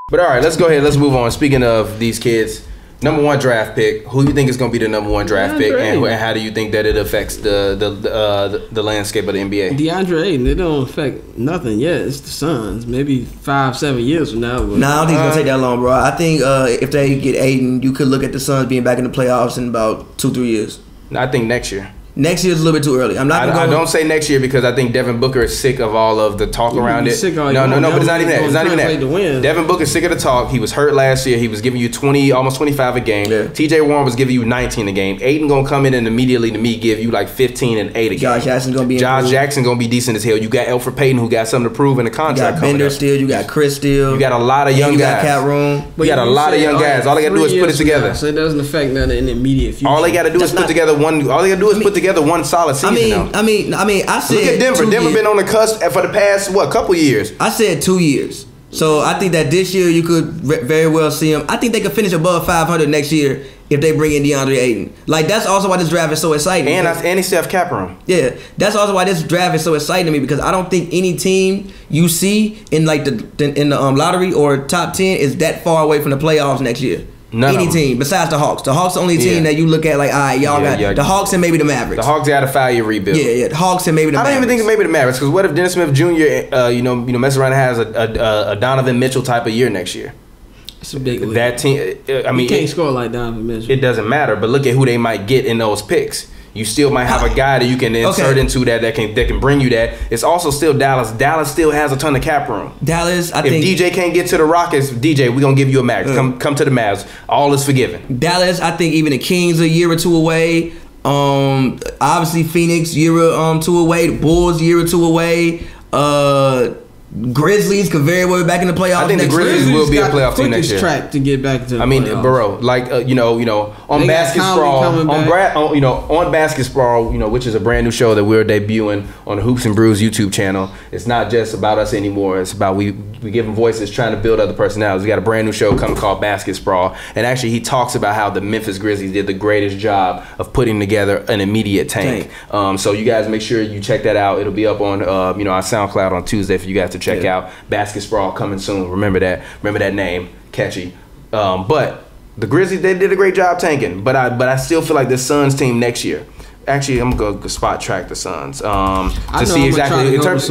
But all right, let's go ahead. Let's move on. Speaking of these kids, number one draft pick. Who do you think is going to be the number one draft pick, and how do you think that it affects the landscape of the NBA? DeAndre Ayton, it don't affect nothing yet. It's the Suns. Maybe 5-7 years from now. Nah, I don't think it's gonna take that long, bro. I think if they get Ayton, you could look at the Suns being back in the playoffs in about 2-3 years. I think next year. Next year is a little bit too early. I don't say next year because I think Devin Booker is sick of all of the talk around it. No, but it's not even that. It's not even that. Devin Booker's sick of the talk. He was hurt last year. He was giving you 20, almost 25 a game. Yeah. TJ Warren was giving you 19 a game. Ayton gonna come in and immediately to me give you like 15 and 8 a game. Josh Jackson gonna be decent as hell. You got Elfrid Payton who got something to prove in the contract. You got Bender still. You got Chris still. You got a lot of young guys. You got Cat Room. You got a lot of young guys. All they gotta do is put it together. So it doesn't affect nothing in the immediate future. All they gotta do is put together one. All they gotta do is put together one solid season. I mean, I said. Look at Denver. Denver been on the cusp for the past couple years. I said 2 years. So I think that this year you could very well see them. I think they could finish above 500 next year if they bring in DeAndre Ayton. Like that's also why this draft is so exciting. And they still have cap room. Yeah, that's also why this draft is so exciting to me because I don't think any team you see in like the lottery or top 10 is that far away from the playoffs next year. Any team besides the Hawks. The Hawks the only team that you look at like, all right, y'all got the Hawks and maybe the Mavericks. The Hawks got a 5-year rebuild. Yeah, the Hawks and maybe the Mavericks. I don't even think maybe the Mavericks because what if Dennis Smith Jr. Mess around and has a Donovan Mitchell type of year next year? It's a big league. That team. I mean, he can't score like Donovan Mitchell. It doesn't matter, but look at who they might get in those picks. You still might have a guy that you can insert into that can bring you that. It's also still Dallas. Dallas still has a ton of cap room. Dallas, I think if DJ can't get to the Rockets, DJ, we're gonna give you a max. Come to the Mavs. All is forgiven. Dallas, I think even the Kings a year or two away. Obviously Phoenix year or two away. The Bulls year or two away. Grizzlies could very well be back in the playoffs. I think the Grizzlies will be a playoff team next year. Track to get back to. I mean, bro, like on Basket Sprawl, on Basket Sprawl, which is a brand new show that we're debuting on the Hoops and Brews YouTube channel. It's not just about us anymore. It's about we give them voices, trying to build other personalities. We got a brand new show coming called Basket Sprawl, and actually he talks about how the Memphis Grizzlies did the greatest job of putting together an immediate tank. So you guys make sure you check that out. It'll be up on our SoundCloud on Tuesday for you guys to check out. Basket Sprawl coming soon. Remember that name, catchy. But the Grizzlies, they did a great job tanking. But I still feel like the Suns team next year. Actually, I'm gonna go spot track the Suns to see exactly in terms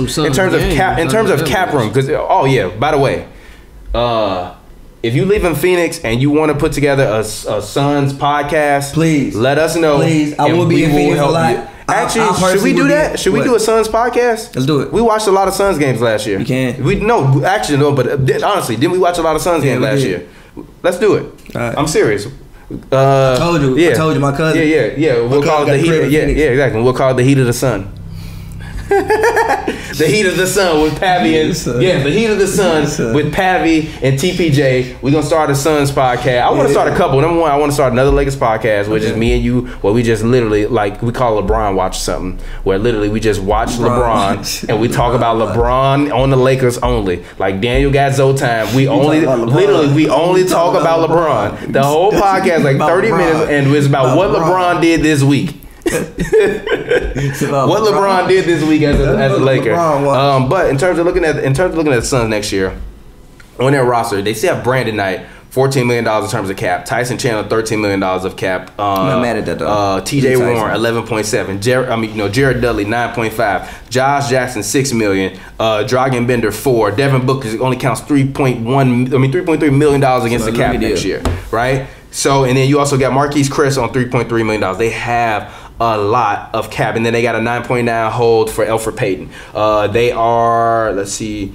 of cap room. Because by the way, if you live in Phoenix and you want to put together a Suns podcast, please let us know. Please, I will be in Phoenix a lot. Actually, should we do that? Should we do a Suns podcast? Let's do it. We watched a lot of Suns games last year. You can. But honestly, didn't we watch a lot of Suns games last year? Let's do it. Right. I'm serious. I told you, my cousin. Yeah. We'll call it the heat. Yeah, exactly. We'll call it the heat of the sun. The heat of the sun with Pavy and the heat of the sun with Pavy and TPJ. We're gonna start a Suns podcast. I want to start a couple. Number one, I want to start another Lakers podcast, which is me and you, where we just literally we call LeBron watch something, where literally we just watch LeBron and we talk about LeBron on the Lakers only. Like Daniel got Zoe time. We only talk about LeBron. The whole podcast, like 30 minutes, and it's about what LeBron did this week. What LeBron did this week as a Laker. But in terms of looking at the Suns next year, on their roster, they still have Brandon Knight, $14 million in terms of cap. Tyson Chandler, $13 million of cap. I'm not mad at that though. TJ Warren, 11.7. Jared Dudley, 9.5. Josh Jackson, $6 million. Dragan Bender, 4. Devin Booker only counts $3.3 million against the cap next year, right? So, and then you also got Marquise Chris on $3.3 million. They have a lot of cap, and then they got a 9.9 hold for Elfrid Payton. They are, let's see,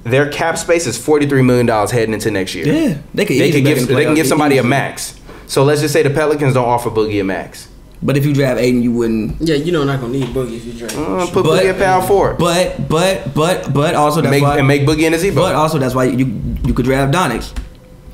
their cap space is $43 million heading into next year. Yeah, they can give somebody a max. So let's just say the Pelicans don't offer Boogie a max. But if you draft Ayton, you wouldn't. Yeah, you're not gonna need Boogie if you draft. Put Boogie at power forward. But also that's why make Boogie in the Z. But also that's why you could draft Donix.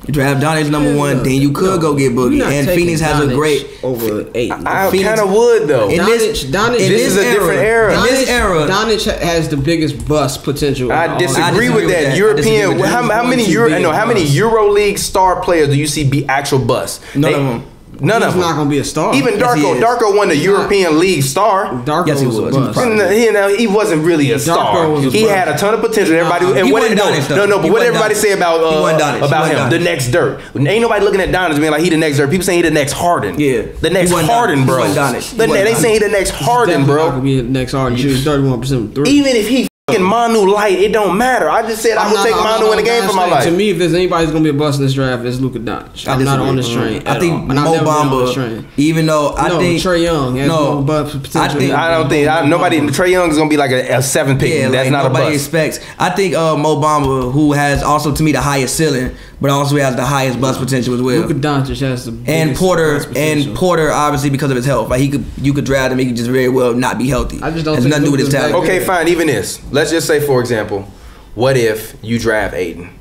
You draft Donix number one, then you could go get Boogie. And Phoenix has a great over 8. I kind of would though. This is a different era. In this era, Donich has the biggest bust potential. I disagree with that. European. How many EuroLeague star players do you see be actual busts? None of them. None of them. He's not gonna be a star. Even Darko. Darko won the European League star. Darko yes, he was. He wasn't really a star. He had a ton of potential. Everybody. And what but what everybody say about him? The next Dirt. Ain't nobody looking at Donis being like he the next Dirt. People saying he the next Harden. Yeah. The next Harden, bro. They saying he the next Harden, bro. Could be the next Harden. Shooting 31% three. Even if he Manu light, it don't matter. I just said I'm gonna take Manu in the game for my life. To me, if there's anybody's gonna be a bust in this draft, it's Luka Doncic. I'm not on this train. I think Mo Bamba, even though I think Trae Young has no bust potential. I don't think nobody. Trae Young is gonna be like a 7 pick. Yeah, that's not nobody a bust. expects. I think Mo Bamba, who has also to me the highest ceiling, but also has the highest bust potential as well. Luka Doncic has the and Porter obviously because of his health. Like you could draft him, he could just very well not be healthy. I just don't. Has nothing to do with his talent. Okay, fine. Even this. Let's just say, for example, what if you draft Aiden,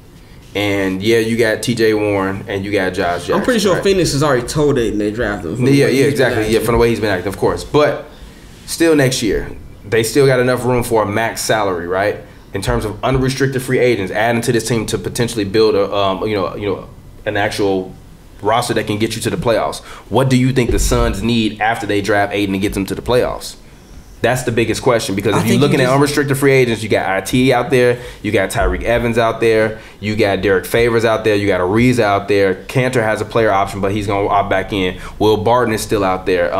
and you got T.J. Warren and you got Josh Jackson. I'm pretty sure Phoenix has already told Aiden they drafted him. Yeah, exactly. Yeah, from the way he's been acting, of course. But still, next year they still got enough room for a max salary, right? In terms of unrestricted free agents, adding to this team to potentially build a an actual roster that can get you to the playoffs. What do you think the Suns need after they draft Aiden and get them to the playoffs? That's the biggest question, because if you're looking at unrestricted free agents, you got IT out there, you got Tyreek Evans out there, you got Derek Favors out there, you got Ariz out there. Cantor has a player option, but he's going to opt back in. Will Barton is still out there.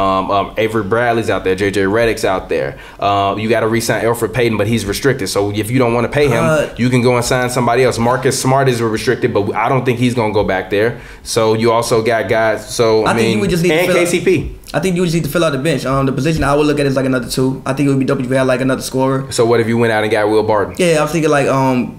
Avery Bradley's out there. JJ Redick's out there. You got to re-sign Elfrid Payton, but he's restricted. So if you don't want to pay him, you can go and sign somebody else. Marcus Smart is restricted, but I don't think he's going to go back there. So you also got guys. So I mean, and KCP. I think you just need to fill out the bench. The position I would look at is like another 2. I think it would be dope if you had like another scorer. So what if you went out and got Will Barton? Yeah, I was thinking like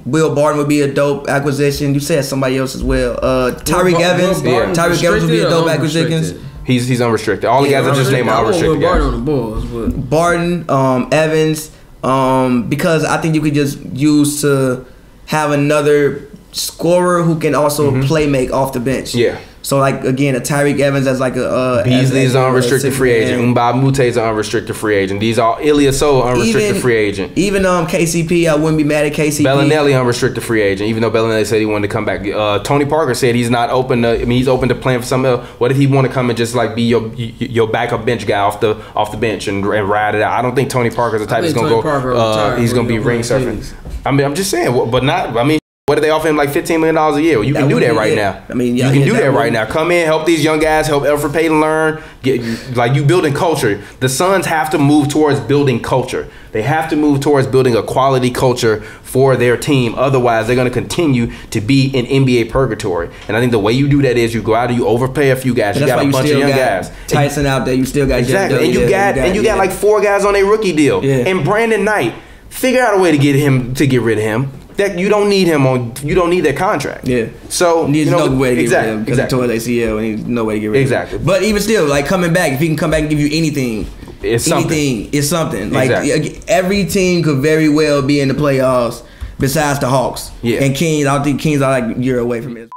Will Barton would be a dope acquisition. You said somebody else as well. Tyreek Evans. Tyreek Evans would be a dope acquisition. He's unrestricted. All the guys I just named are unrestricted. Barton on the Bulls. Barton, Evans, because I think you could just use to have another scorer who can also play make off the bench. Yeah. So like again, a Tyreek Evans as like a Beasley's an unrestricted free agent. Mbah Mute's an unrestricted free agent. These are Ilyasova unrestricted free agent. Even KCP, I wouldn't be mad at KCP. Bellinelli unrestricted free agent. Even though Bellinelli said he wanted to come back. Tony Parker said he's not open to. I mean, he's open to playing for something else. What if he want to come and just like be your backup bench guy off the bench and ride it out? I don't think Tony Parker's the type that's gonna go. He's gonna be ring surfing. I mean, I'm just saying, but not. I mean. What if they offer him like $15 million a year? Well, you can do that right now. I mean, you can do that right now. Come in, help these young guys, help Elfrid Payton learn. You building culture. The Suns have to move towards building culture. They have to move towards building a quality culture for their team. Otherwise, they're going to continue to be in NBA purgatory. And I think the way you do that is you go out and you overpay a few guys. You got a bunch of young guys. Tyson out there, you still got exactly. And you got like 4 guys on a rookie deal. Yeah. And Brandon Knight, figure out a way to get rid of him. That you don't need him on. You don't need that contract. Yeah. So there's no way to get rid of him because he tore ACL and there's no way to get rid of him. Exactly. But even still, like coming back, if he can come back and give you anything, it's something. Like every team could very well be in the playoffs besides the Hawks. Yeah. And Kings, I don't think Kings are like a year away from it.